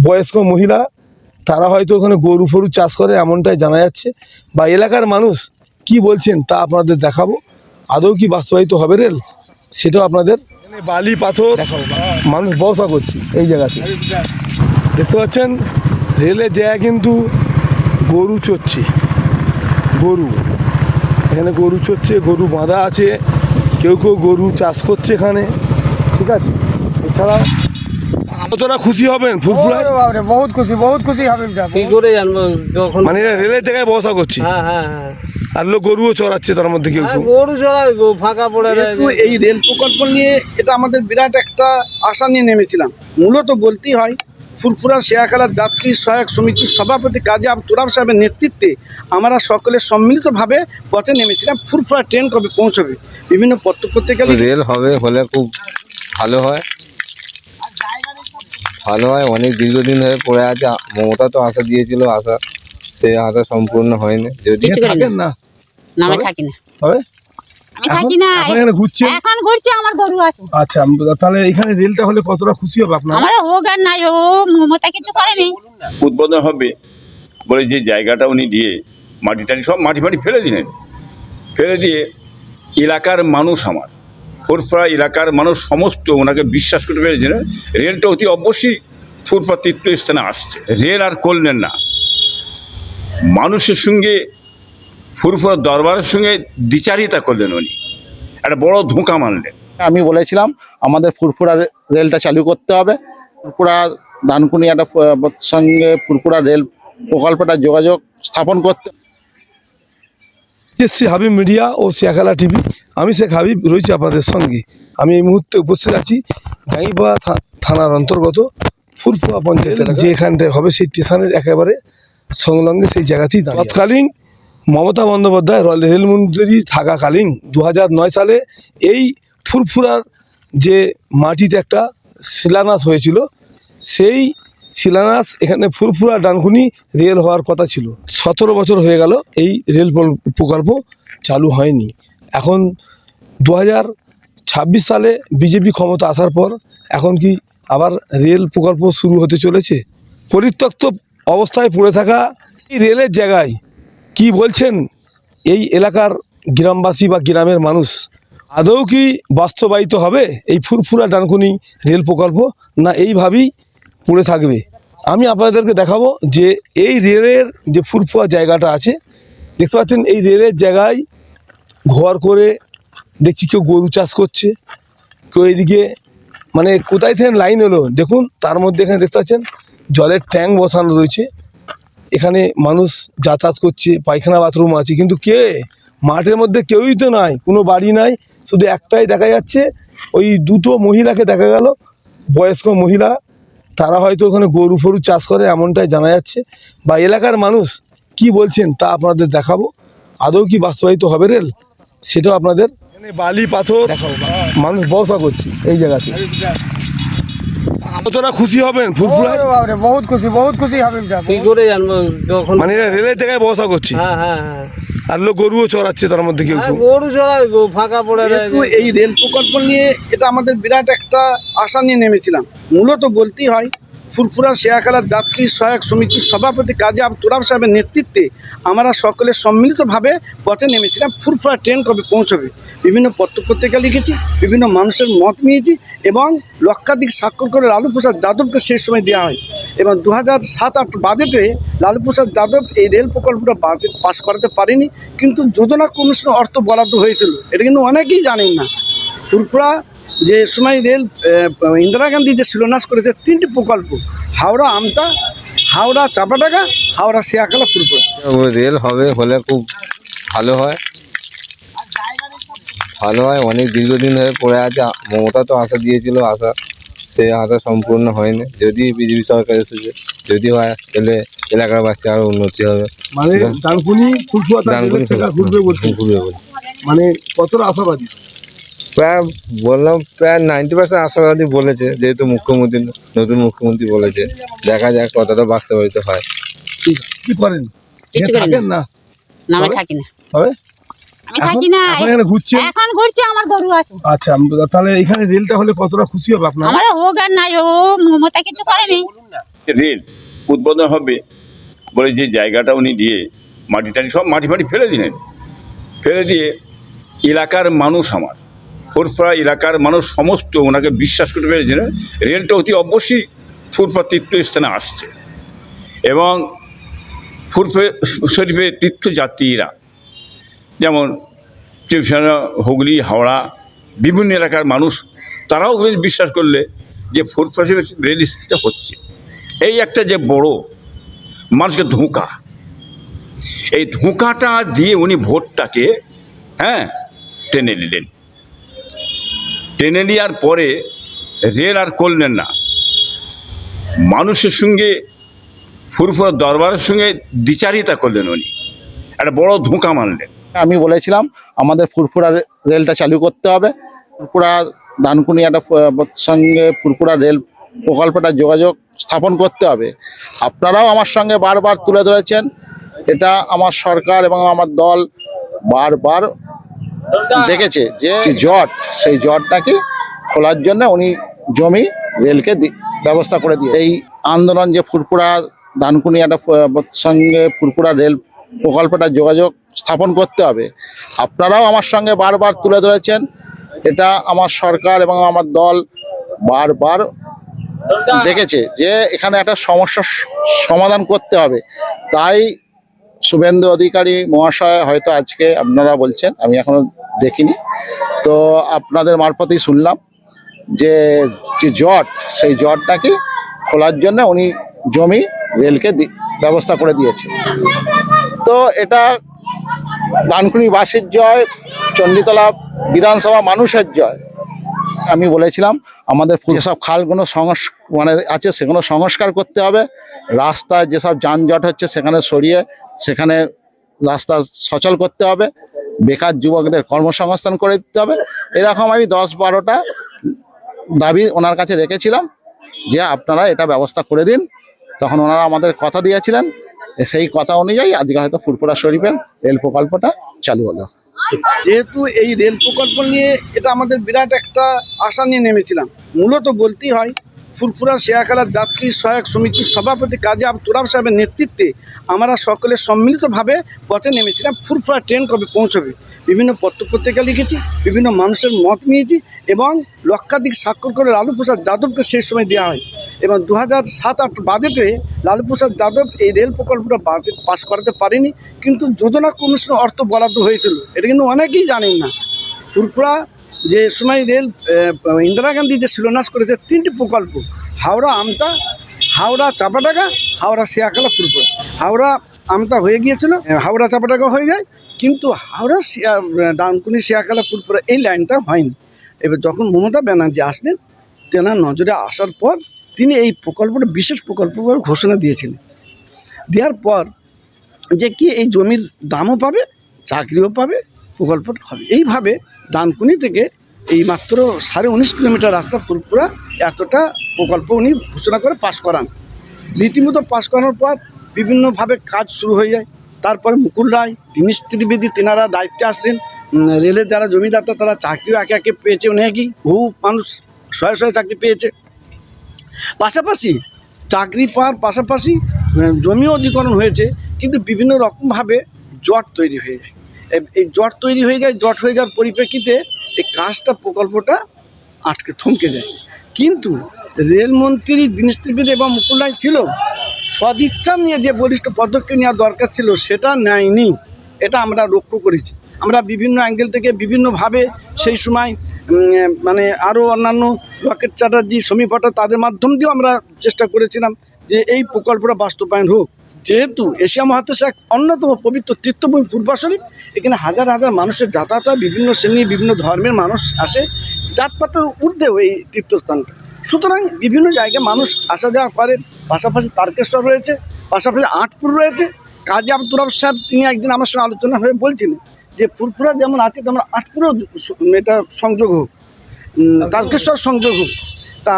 বয়স্ক মহিলা তারা হয়তো ওখানে গরু ফরু চাষ করে এমনটাই জানা যাচ্ছে, বা এলাকার মানুষ কি বলছেন তা আপনাদের দেখাবো। আদৌ কি বাস্তবায়িত হবে রেল সেটাও আপনাদের বালি পাথর দেখাবো। মানুষ বসা করছে এই জায়গাতে, দেখতে পাচ্ছেন রেলের জায়গা কিন্তু গরু চড়ছে, গরু এখানে গরু চড়ছে, গরু বাঁধা আছে, কেউ কেউ গরু চাষ করছে এখানে, ঠিক আছে। এছাড়া কতটা খুশি হবেন ফুরফুরায়? বহুত খুশি হবে। কি করে জানবো যখন মানে এরা রেলের জায়গায় বসা করছে, হ্যাঁ হ্যাঁ হ্যাঁ আর লোক গরুও চড়াচ্ছে তার মধ্যে কেউ কেউ। গরু চড়ায় ফাঁকা পড়ে যেহেতু এই রেল প্রকল্প নিয়ে এটা আমাদের বিরাট একটা আশা নিয়ে নেমেছিলাম। মূলত বলতেই হয় ফুরফুরা শেয়াখালার যাত্রী সহায়ক সমিতির সভাপতি কাজী তুরাব সাহেবের নেতৃত্বে আমরা সকলে সম্মিলিতভাবে পথে নেমেছিলাম। ফুরফুরা ট্রেন কবে পৌঁছবে বিভিন্ন পত্রপত্রিকা রেল হবে হলে খুব ভালো হয়, অনেক দীর্ঘদিন ধরে পড়ে আছে। মমতা তো আশা দিয়েছিল, আশা সেই আশা সম্পূর্ণ হয়নি। যদি থাকেন না না আমি থাকি না, তবে আমি থাকি না, এখন এখানে ঘুরছেন? এখন ঘুরছি, আমার গরু আছে। আচ্ছা, তাহলে এখানে রেলটা হলে কতটা খুশি হবে আপনারা? আমার হোক আর নাই ও মমতা কিছু করেনি। উদ্বোধন হবে বলে যে জায়গাটা উনি দিয়ে মাটি টাটি সব মাটি ফাটি ফেলে দিলেন, ফেলে দিয়ে এলাকার মানুষ, আমার ফুরফুরা এলাকার মানুষ সমস্ত ওনাকে বিশ্বাস করতে পেরেছিল রেলটা অতি অবশ্যই ফুরফুরা তীর্থস্থানে আসছে। রেল আর করলেন না, মানুষের সঙ্গে ফুরফুরা দরবারের সঙ্গে দ্বিচারিতা করলেন, উনি একটা বড় ধোঁকা মারলেন। আমি বলেছিলাম আমাদের ফুরফুরা রেলটা চালু করতে হবে, ফুরফুরা ডানকুনি একটা সঙ্গে ফুরফুরা রেল প্রকল্পটা যোগাযোগ স্থাপন করতে। এসছি হাবিব মিডিয়া ও শেয়াখালা টিভি, আমি শেখ হাবিব রয়েছি আপনাদের সঙ্গে। আমি এই মুহূর্তে উপস্থিত আছি গাইবান্ধা থানার অন্তর্গত ফুরফুরা পঞ্চায়েত, যে এখানটায় হবে সেই স্টেশনের একেবারে সংলগ্নে সেই জায়গাতেই। তৎকালীন মমতা বন্দ্যোপাধ্যায় রেলমন্ত্রী থাকাকালীন 2009 সালে এই ফুরফুরার যে মাটিতে একটা শিলান্যাস হয়েছিল, সেই শিলান্যাস এখানে ফুরফুরা ডানকুনি রেল হওয়ার কথা ছিল। 17 বছর হয়ে গেল এই রেল প্রকল্প চালু হয়নি। এখন 2026 সালে বিজেপি ক্ষমতা আসার পর এখন কি আবার রেল প্রকল্প শুরু হতে চলেছে? পরিত্যক্ত অবস্থায় পড়ে থাকা এই রেলের জায়গায় কি বলছেন এই এলাকার গ্রামবাসী বা গ্রামের মানুষ? আদৌ কি বাস্তবায়িত হবে এই ফুরফুরা ডানকুনি রেল প্রকল্প, না এইভাবেই পড়ে থাকবে? আমি আপনাদেরকে দেখাবো যে এই রেলের যে ফুরফুরা জায়গাটা আছে, দেখতে পাচ্ছেন এই রেলের জায়গায় ঘর করে দেখছি কেউ গরু চাষ করছে, কেউ এইদিকে মানে কোথায় থেকে লাইন এলো দেখুন, তার মধ্যে এখানে দেখতে পাচ্ছেন জলের ট্যাঙ্ক বসানো রয়েছে, এখানে মানুষ যাতায়াত করছে, পায়খানা বাথরুম আছে, কিন্তু কে মাঠের মধ্যে কেউই তো নাই, কোনো বাড়ি নাই, শুধু একটাই দেখা যাচ্ছে, ওই দুটো মহিলাকে দেখা গেল, বয়স্ক মহিলা, তারা হয়তো ওখানে গরু ফরু চাষ করে এমনটাই জানা যাচ্ছে, বা এলাকার মানুষ কি বলছেন তা আপনাদের দেখাবো। আদৌ কি বাস্তবায়িত হবে রেল সেটাও আপনাদের বালি পাথর দেখাবো। মানুষ বসা করছে এই জায়গাতে, কতটা খুশি হবেন ফুরফুরায়? বহুত খুশি হবে। কি করে জানবো যখন মানে এরা রেলের জায়গায় বসা করছে, হ্যাঁ হ্যাঁ হ্যাঁ আর লোক গরুও চড়াচ্ছে তার মধ্যে কেউ কেউ। গরু চড়ায় ফাঁকা পড়ে যেহেতু এই রেল প্রকল্প নিয়ে এটা আমাদের বিরাট একটা আশা নিয়ে নেমেছিলাম। মূলত বলতেই হয় ফুরফুরা শেয়াখালার যাত্রী সহায়ক সমিতির সভাপতি কাজী তুরাব সাহেবের নেতৃত্বে আমরা সকলে সম্মিলিতভাবে পথে নেমেছিলাম। ফুরফুরা ট্রেন কবে পৌঁছবে বিভিন্ন পত্রপত্রিকা লিখেছি, বিভিন্ন মানুষের মত নিয়েছি, এবং লক্ষাধিক স্বাক্ষর করে লালু প্রসাদ যাদবকে সেই সময় দেওয়া হয়, এবং 2007-08 বাজেটে লালু প্রসাদ যাদব এই রেল প্রকল্পটা পাস করাতে পারেনি, কিন্তু যোজনা কমিশন অর্থ বরাদ্দ হয়েছিল, এটা কিন্তু অনেকেই জানেন না। ফুরফুরা যে সময় রেল ইন্দিরা গান্ধী যে শিলান্যাস করেছে 3টি প্রকল্প, হাওড়া আমতা, হাওড়া চাপাডাঙ্গা, হাওড়া শেয়াখালা, ফুরফুরা। রেল হবে হলে খুব ভালো হয়, অনেক দীর্ঘদিন ধরে পড়ে আছে। মমতা তো আশা দিয়েছিল, আশা সেই আশা সম্পূর্ণ হয়নি। যদি বিজেপি সরকার এসেছে, যদি হয় তাহলে এলাকার বাসী আরো উন্নতি হবে। মানে ডানকুনি ফুরফুরা ঘুরবে বলছে, মানে কতটা আশাবাদী? প্রায় বললাম প্রায় 90% আশাবাদী বলেছে, যেহেতু মুখ্যমন্ত্রী নতুন মুখ্যমন্ত্রী বলেছে। দেখা যাক কতটা বাস্তবায়িত হয়। কি করেন? কিছু করেন থাকেন না? না আমি থাকি না, তবে আমি থাকি না। এখন এখানে ঘুরছেন? এখন ঘুরছি, আমার গরু আছে। আচ্ছা, তাহলে এখানে রেলটা হলে কতটা খুশি হবে আপনার? আমার হোক আর নাই ও মমতা কিছু করেনি। রেল উদ্বোধন হবে বলে যে জায়গাটা উনি দিয়ে মাটি টাটি সব মাটি ফাটি ফেলে দিলেন, ফেলে দিয়ে এলাকার মানুষ আমার ফুরফুরা এলাকার মানুষ সমস্ত ওনাকে বিশ্বাস করতে পেরেছিলেন রেলটা অতি অবশ্যই ফুরফুরা তীর্থস্থানে আসছে। এবং ফুরফুরা শরীফের তীর্থযাত্রীরা যেমন চিকিৎসা, হুগলি, হাওড়া বিভিন্ন এলাকার মানুষ তারাও বিশ্বাস করলে যে ফুরফুরা শরীফের রেল স্টেশনটা হচ্ছে। এই একটা যে বড় মানুষকে ধোঁকা, এই ধোঁকাটা দিয়ে উনি ভোটটাকে টেনে নিলেন। টেনে নেওয়ার পরে রেল আর করলেন না, মানুষের সঙ্গে ফুরফুরা দরবারের সঙ্গে দ্বিচারিতা করলেন, উনি একটা বড় ধোঁকা মানলেন। আমি বলেছিলাম আমাদের ফুরফুরা রেলটা চালু করতে হবে, ফুরফুরা ডানকুনিয়াটা সঙ্গে ফুরফুরা রেল প্রকল্পটা যোগাযোগ স্থাপন করতে হবে। আপনারাও আমার সঙ্গে বারবার তুলে ধরেছেন, এটা আমার সরকার এবং আমার দল বারবার দেখেছে যে জট, সেই জটটাকে খোলার জন্য উনি জমি রেলকে ব্যবস্থা করে দিয়ে এই আন্দোলন যে ফুরফুরা ডানকুনিয়াটা সঙ্গে ফুরফুরা রেল প্রকল্পটা যোগাযোগ স্থাপন করতে হবে। আপনারাও আমার সঙ্গে বারবার তুলে ধরেছেন, এটা আমার সরকার এবং আমার দল বারবার দেখেছে যে এখানে একটা সমস্যার সমাধান করতে হবে। তাই শুভেন্দু অধিকারী মহাশয় হয়তো আজকে আপনারা বলছেন, আমি এখনো দেখিনি, তো আপনাদের মারফতেই শুনলাম যে জট, সেই জটটাকে খোলার জন্য উনি জমি রেলকে ব্যবস্থা করে দিয়েছে। তো এটা ডানকুনিবাসীর জয়, চণ্ডীতলা বিধানসভা মানুষের জয়। আমি বলেছিলাম আমাদের যেসব খালগুলো আছে সেগুলো সংস্কার করতে হবে, রাস্তায় যেসব যানজট হচ্ছে সেখানে সরিয়ে সেখানে রাস্তা সচল করতে হবে, বেকার যুবকদের কর্মসংস্থান করে দিতে হবে। এরকম আমি 10-12টা দাবি ওনার কাছে রেখেছিলাম যে আপনারা এটা ব্যবস্থা করে দিন। তখন ওনারা আমাদের কথা দিয়েছিলেন, সেই কথা অনুযায়ী আজকে হয়তো ফুরফুরা শরীফের রেল প্রকল্পটা চালু হলো। যেহেতু এই রেল প্রকল্প নিয়ে এটা আমাদের বিরাট একটা আশা নিয়ে নেমেছিলাম। মূলত বলতেই হয় ফুরফুরা শেয়াখালার যাত্রী সহায়ক সমিতির সভাপতি কাজী তুরাব সাহেবের নেতৃত্বে আমরা সকলে সম্মিলিতভাবে পথে নেমেছিলাম। ফুরফুরা ট্রেন কবে পৌঁছবে বিভিন্ন পত্রপত্রিকা লিখেছি, বিভিন্ন মানুষের মত নিয়েছি এবং লক্ষাধিক স্বাক্ষর করে লালু প্রসাদ যাদবকে সেই সময় দেওয়া হয়। এবং 2007-08 বাজেটে লালু প্রসাদ যাদব এই রেল প্রকল্পটা বাজেট পাস করাতে পারেনি, কিন্তু যোজনা কমিশনের অর্থ বরাদ্দ হয়েছিল। এটা কিন্তু অনেকেই জানেন না। ফুরফুরা যে সময় রেল ইন্দিরা গান্ধী যে শিলান্যাস করেছে 3টি প্রকল্প, হাওড়া আমতা, হাওড়া চাপাডাঙ্গা, হাওড়া শেয়াখালা ফুরফুরা। হাওড়া আমতা হয়ে গিয়েছিল, হাওড়া চাপাডাঙ্গা হয়ে যায়, কিন্তু হাওড়া ডানকুনি শেয়াখালা ফুরফুরা এই লাইনটা হয়নি। এবার যখন মমতা ব্যানার্জি আসলেন, তেনার নজরে আসার পর তিনি এই প্রকল্পটা বিশেষ প্রকল্প বলে ঘোষণা দিয়েছিলেন। দেওয়ার পর যে কি এই জমির দামও পাবে, চাকরিও পাবে, প্রকল্পটা হবে। এইভাবে ডানকুনি থেকে এই মাত্র 19.5 কিলোমিটার রাস্তা ফুরফুরা এতটা প্রকল্প উনি ঘোষণা করে পাশ করান। রীতিমতো পাশ করানোর পর বিভিন্নভাবে কাজ শুরু হয়ে যায়। তারপরে মুকুল রায়, দীনেশ ত্রিবেদী তেনারা দায়িত্বে আসলেন। রেলের যারা জমিদার তারা চাকরিও একে একে পেয়েছে, অনেকেই বহু মানুষ শয়ে চাকরি পেয়েছে। পাশাপাশি চাকরি পাওয়ার পাশাপাশি জমিও অধিগ্রহণ হয়েছে, কিন্তু বিভিন্ন রকমভাবে জট তৈরি হয়ে যায়। এই জট তৈরি হয়ে যায়, জট হয়ে যাওয়ার পরিপ্রেক্ষিতে এই কাজটা প্রকল্পটা আটকে থমকে যায়। কিন্তু রেলমন্ত্রী দীনেশ ত্রিবেদী এবং মুকুল রায় ছিল, সদিচ্ছা নিয়ে যে বলিষ্ঠ পদক্ষেপ নেওয়া দরকার ছিল সেটা নেয়নি। এটা আমরা লক্ষ্য করেছি। আমরা বিভিন্ন অ্যাঙ্গেল থেকে বিভিন্নভাবে সেই সময় মানে আরও অন্যান্য লকেট চ্যাটার্জি, সমীর ভট্টাচার্য তাদের মাধ্যম দিয়েও আমরা চেষ্টা করেছিলাম যে এই প্রকল্পটা বাস্তবায়ন হোক। যেহেতু এশিয়া মহাদেশে এক অন্যতম পবিত্র তীর্থভূমি ফুরফুরা শরীফ, এখানে হাজার হাজার মানুষের যাতায়াত হয়, বিভিন্ন শ্রেণী বিভিন্ন ধর্মের মানুষ আসে, জাতপাতের ঊর্ধ্বেও এই তীর্থস্থানটা। সুতরাং বিভিন্ন জায়গায় মানুষ আসা যাওয়া করে। পাশাপাশি তারকেশ্বর রয়েছে, পাশাপাশি আটপুর রয়েছে। কাজী তুরাব সাহেব তিনি একদিন আমার সঙ্গে আলোচনা হয়ে বলছিলেন যে ফুরফুরা যেমন আছে তেমন আটপুরেও এটা সংযোগ হোক, তারকেশ্বর সংযোগ হোক। তা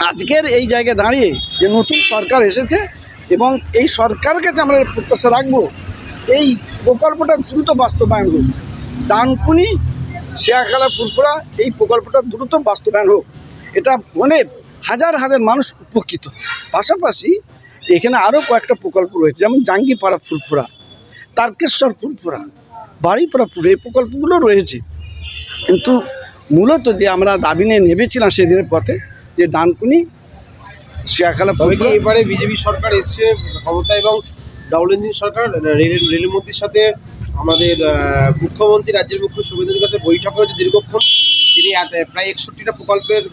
আজকের এই জায়গায় দাঁড়িয়ে যে নতুন সরকার এসেছে এবং এই সরকারের কাছে আমরা প্রত্যাশা রাখবো এই প্রকল্পটা দ্রুত বাস্তবায়ন হোক। ডানকুনি শেয়াখালা ফুরফুরা এই প্রকল্পটা দ্রুত বাস্তবায়ন হোক, এটা মানে হাজার হাজার মানুষ উপকৃত। পাশাপাশি এখানে আরও কয়েকটা প্রকল্প রয়েছে, যেমন জাঙ্গিপাড়া ফুরফুরা, তারকেশ্বর ফুরফুরা, বাড়িপাড়া ফুরফুরা, এই প্রকল্পগুলো রয়েছে। কিন্তু মূলত যে আমরা দাবি নিয়ে নেমেছিলাম সেদিনের পথে যে ডানকুনি শেয়াখালা তবে কি ফুরফুরা, এবারে বিজেপি সরকার এসছে ক্ষমতা এবং ডাবল ইঞ্জিন সরকার, রেলমন্ত্রীর সাথে আমাদের মুখ্যমন্ত্রী, রাজ্যের মুখ্যমন্ত্রী শুভেন্দু কাছে বৈঠক হয়েছে দীর্ঘক্ষণ। তিনি প্রায় 61টা প্রকল্পের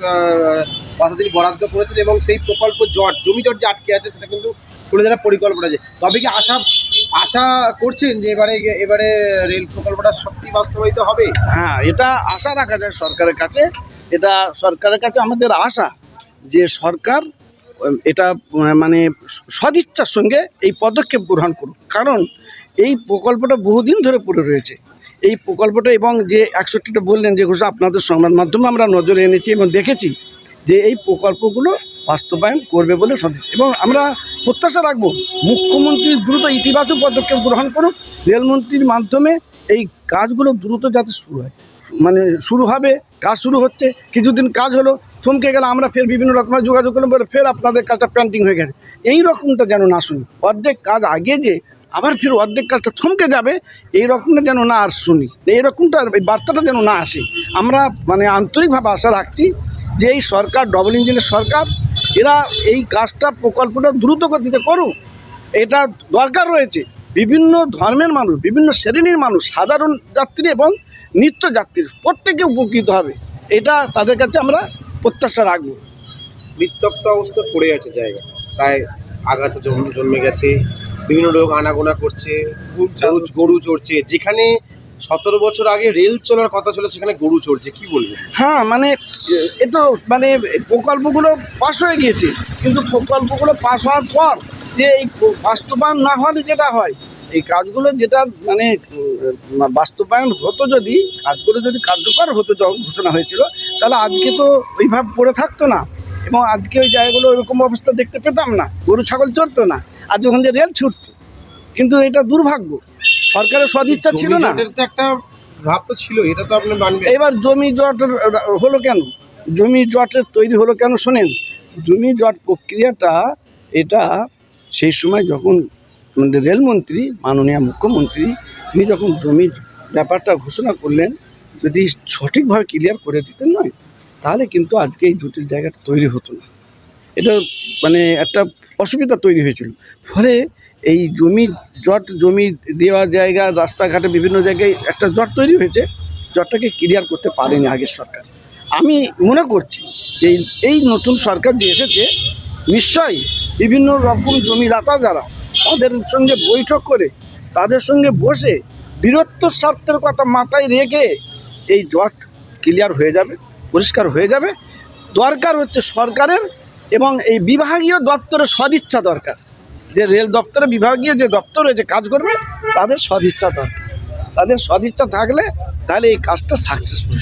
কথা তিনি বরাদ্দ করেছেন এবং সেই প্রকল্প জমি জট যে আটকে আছে সেটা কিন্তু তুলে ধরার পরিকল্পনা আছে। তবে কি আশা করছেন যে এবারে রেল প্রকল্পটা সত্যি বাস্তবায়িত হবে? হ্যাঁ, এটা আশা রাখা যায় সরকারের কাছে। এটা সরকারের কাছে আমাদের আশা যে সরকার এটা মানে সদিচ্ছার সঙ্গে এই পদক্ষেপ গ্রহণ করুক, কারণ এই প্রকল্পটা বহুদিন ধরে পড়ে রয়েছে। এই প্রকল্পটা এবং যে 61টা বললেন যে ঘোষণা আপনাদের সংবাদ মাধ্যমে আমরা নজরে এনেছি এবং দেখেছি যে এই প্রকল্পগুলো বাস্তবায়ন করবে বলে এবং আমরা প্রত্যাশা রাখবো মুখ্যমন্ত্রী দ্রুত ইতিবাচক পদক্ষেপ গ্রহণ করুক, রেলমন্ত্রীর মাধ্যমে এই কাজগুলো দ্রুত যাতে শুরু হয়, মানে শুরু হবে, কাজ শুরু হচ্ছে, কিছুদিন কাজ হলো, থমকে গেলে আমরা ফের বিভিন্ন রকমের যোগাযোগ করলাম, বলে ফের আপনাদের কাজটা পেন্ডিং হয়ে গেছে, এই রকমটা যেন না শুনি। অর্ধেক কাজ আগে যে আবার ফের অর্ধেক কাজটা থমকে যাবে, এই রকমটা যেন না আর শুনি, এই রকমটা এই বার্তাটা যেন না আসে। আমরা মানে আন্তরিকভাবে আশা রাখছি যে এই সরকার, ডবল ইঞ্জিনের সরকার, এরা এই কাজটা প্রকল্পটা দ্রুত গতিতে করুক, এটা দরকার রয়েছে। বিভিন্ন ধর্মের মানুষ, বিভিন্ন শ্রেণীর মানুষ, সাধারণ যাত্রী এবং নিত্য যাত্রী প্রত্যেকে উপকৃত হবে, এটা তাদের কাছে আমরা প্রত্যাশা রাখবো। বিতপ্ত অবস্থায় পড়ে আছে জায়গা, প্রায় আগাছা জন্মে গেছে, বিভিন্ন লোক আনাগোনা করছে, গরু চড়ছে। যেখানে 17 বছর আগে রেল চলার কথা ছিল সেখানে গরু চড়ছে, কি বলবেন? হ্যাঁ, মানে এটা মানে প্রকল্পগুলো পাস হয়ে গিয়েছে, কিন্তু প্রকল্পগুলো পাস হওয়ার পর যে এই বাস্তবায়ন না হলে যেটা হয়, এই কাজগুলো যেটা মানে বাস্তবায়ন হতো, যদি কাজগুলো যদি কার্যকর হতো যখন ঘোষণা হয়েছিল, তাহলে আজকে তো ওইভাবে পড়ে থাকতো না এবং আজকে ওই জায়গাগুলো ওইরকম অবস্থা দেখতে পেতাম না, গরু ছাগল চড়তো না, আর যখন যে রেল ছুটতো। কিন্তু এটা দুর্ভাগ্য, সরকারের সদিচ্ছা ছিল না। জমি জটের তো একটা ভাব তো ছিল, এটা তো আপনি মানবেন। এবার জমি জট হলো কেন, জমি জটের তৈরি হলো কেন শোনেন, জমি জট প্রক্রিয়াটা এটা সেই সময় যখন রেলমন্ত্রী, মাননীয় মুখ্যমন্ত্রী, তিনি যখন জমি ব্যাপারটা ঘোষণা করলেন, যদি সঠিকভাবে ক্লিয়ার করে দিতেন নয়, তাহলে কিন্তু আজকে এই জটিল জায়গাটা তৈরি হতো না। এটা মানে একটা অসুবিধা তৈরি হয়েছিল। ফলে এই জমি দেওয়া জায়গা, রাস্তাঘাটে বিভিন্ন জায়গায় একটা জট তৈরি হয়েছে, জটটাকে ক্লিয়ার করতে পারেনি আগের সরকার। আমি মনে করছি এই নতুন সরকার যে এসেছে, নিশ্চয়ই বিভিন্ন রকম জমিদাতা যারা, তাদের সঙ্গে বৈঠক করে, তাদের সঙ্গে বসে বীরত্বর স্বার্থের কথা মাথায় রেখে এই জট ক্লিয়ার হয়ে যাবে, পরিষ্কার হয়ে যাবে। দরকার হচ্ছে সরকারের এবং এই বিভাগীয় দপ্তরের সদিচ্ছা দরকার, যে রেল দপ্তরে বিভাগীয় যে দপ্তর রয়েছে কাজ করবে, তাদের সদিচ্ছা দরকার। তাদের সদিচ্ছা থাকলে তাহলে এই কাজটা সাকসেসফুল।